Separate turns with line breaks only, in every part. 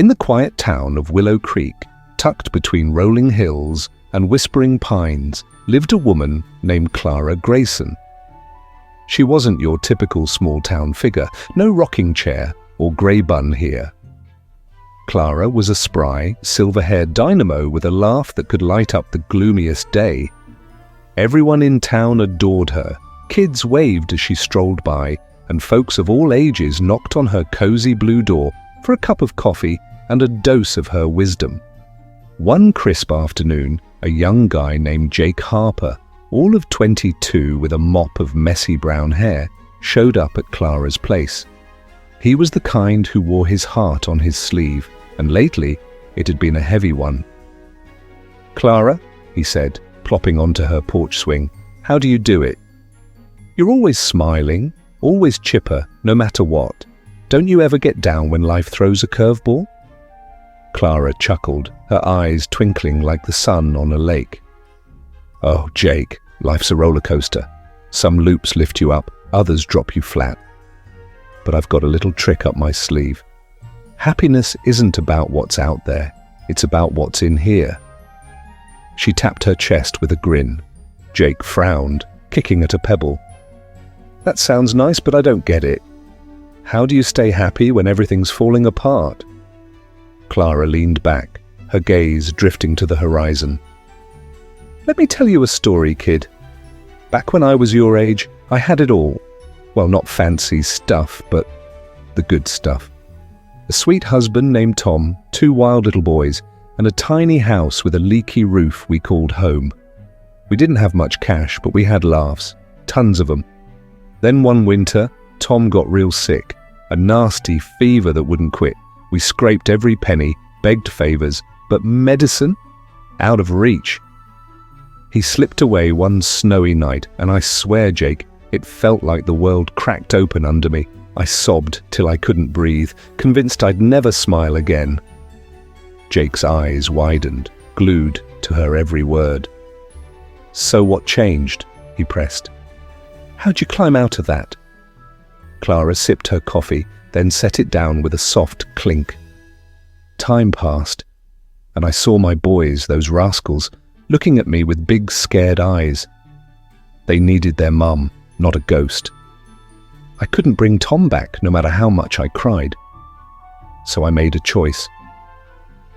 In the quiet town of Willow Creek, tucked between rolling hills and whispering pines, lived a woman named Clara Grayson. She wasn't your typical small-town figure, no rocking chair or grey bun here. Clara was a spry, silver-haired dynamo with a laugh that could light up the gloomiest day. Everyone in town adored her. Kids waved as she strolled by, and folks of all ages knocked on her cozy blue door for a cup of coffee and a dose of her wisdom. One crisp afternoon, a young guy named Jake Harper, all of 22 with a mop of messy brown hair, showed up at Clara's place. He was the kind who wore his heart on his sleeve, and lately it had been a heavy one. "Clara," he said, plopping onto her porch swing, "how do you do it? You're always smiling, always chipper, no matter what. Don't you ever get down when life throws a curveball?" Clara chuckled, her eyes twinkling like the sun on a lake. "Oh, Jake, life's a roller coaster. Some loops lift you up, others drop you flat. But I've got a little trick up my sleeve. Happiness isn't about what's out there, it's about what's in here." She tapped her chest with a grin. Jake frowned, kicking at a pebble. "That sounds nice, but I don't get it. How do you stay happy when everything's falling apart?" Clara leaned back, her gaze drifting to the horizon. "Let me tell you a story, kid. Back when I was your age, I had it all. Well, not fancy stuff, but the good stuff. A sweet husband named Tom, 2 wild little boys, and a tiny house with a leaky roof we called home. We didn't have much cash, but we had laughs, tons of them. Then one winter, Tom got real sick, a nasty fever that wouldn't quit. We scraped every penny, begged favors, but medicine? Out of reach. He slipped away one snowy night, and I swear, Jake, it felt like the world cracked open under me. I sobbed till I couldn't breathe, convinced I'd never smile again." Jake's eyes widened, glued to her every word. "So what changed?" he pressed. "How'd you climb out of that?" Clara sipped her coffee, then set it down with a soft clink. Time passed, and I saw my boys, those rascals, looking at me with big scared eyes. They needed their mum, not a ghost. I couldn't bring Tom back, no matter how much I cried. So I made a choice.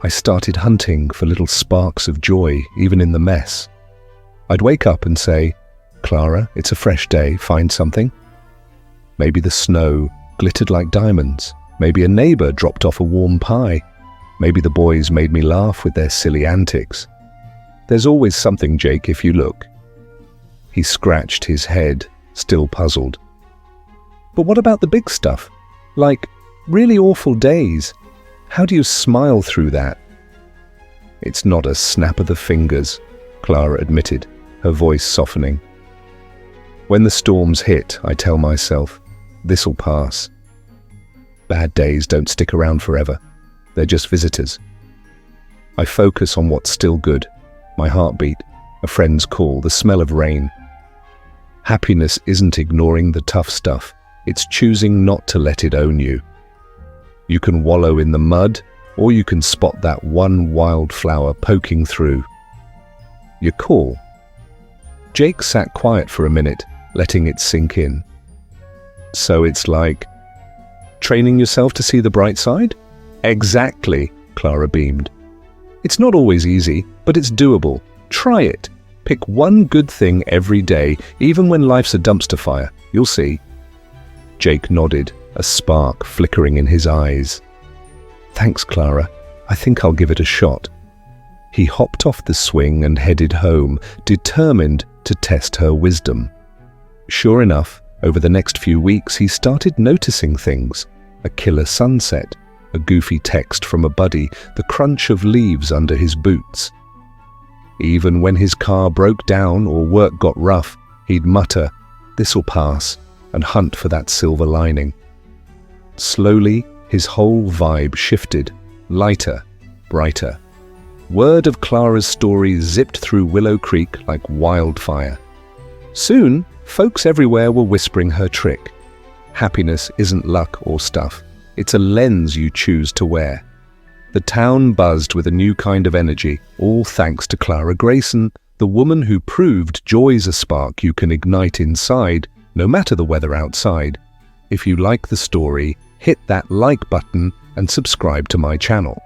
I started hunting for little sparks of joy, even in the mess. I'd wake up and say, "Clara, it's a fresh day, find something." Maybe the snow glittered like diamonds. Maybe a neighbor dropped off a warm pie. Maybe the boys made me laugh with their silly antics. There's always something, Jake, if you look. He scratched his head, still puzzled. But what about the big stuff? Like, really awful days. How do you smile through that? "It's not a snap of the fingers," Clara admitted, her voice softening. "When the storms hit, I tell myself, this'll pass. Bad days don't stick around forever. They're just visitors. I focus on what's still good, my heartbeat, a friend's call, the smell of rain. Happiness isn't ignoring the tough stuff. It's choosing not to let it own you. You can wallow in the mud, or you can spot that one wildflower poking through. Your call." Jake sat quiet for a minute, letting it sink in. "So it's like training yourself to see the bright side?" "Exactly," Clara beamed. "It's not always easy, but it's doable. Try it. Pick one good thing every day, even when life's a dumpster fire. You'll see." Jake nodded, a spark flickering in his eyes. "Thanks, Clara. I think I'll give it a shot." He hopped off the swing and headed home, determined to test her wisdom. Sure enough, over the next few weeks he started noticing things. A killer sunset, a goofy text from a buddy, the crunch of leaves under his boots. Even when his car broke down or work got rough, he'd mutter, "This'll pass," and hunt for that silver lining. Slowly, his whole vibe shifted, lighter, brighter. Word of Clara's story zipped through Willow Creek like wildfire. Soon, folks everywhere were whispering her trick. Happiness isn't luck or stuff. It's a lens you choose to wear. The town buzzed with a new kind of energy, all thanks to Clara Grayson, the woman who proved joy's a spark you can ignite inside, no matter the weather outside. If you like the story, hit that like button and subscribe to my channel.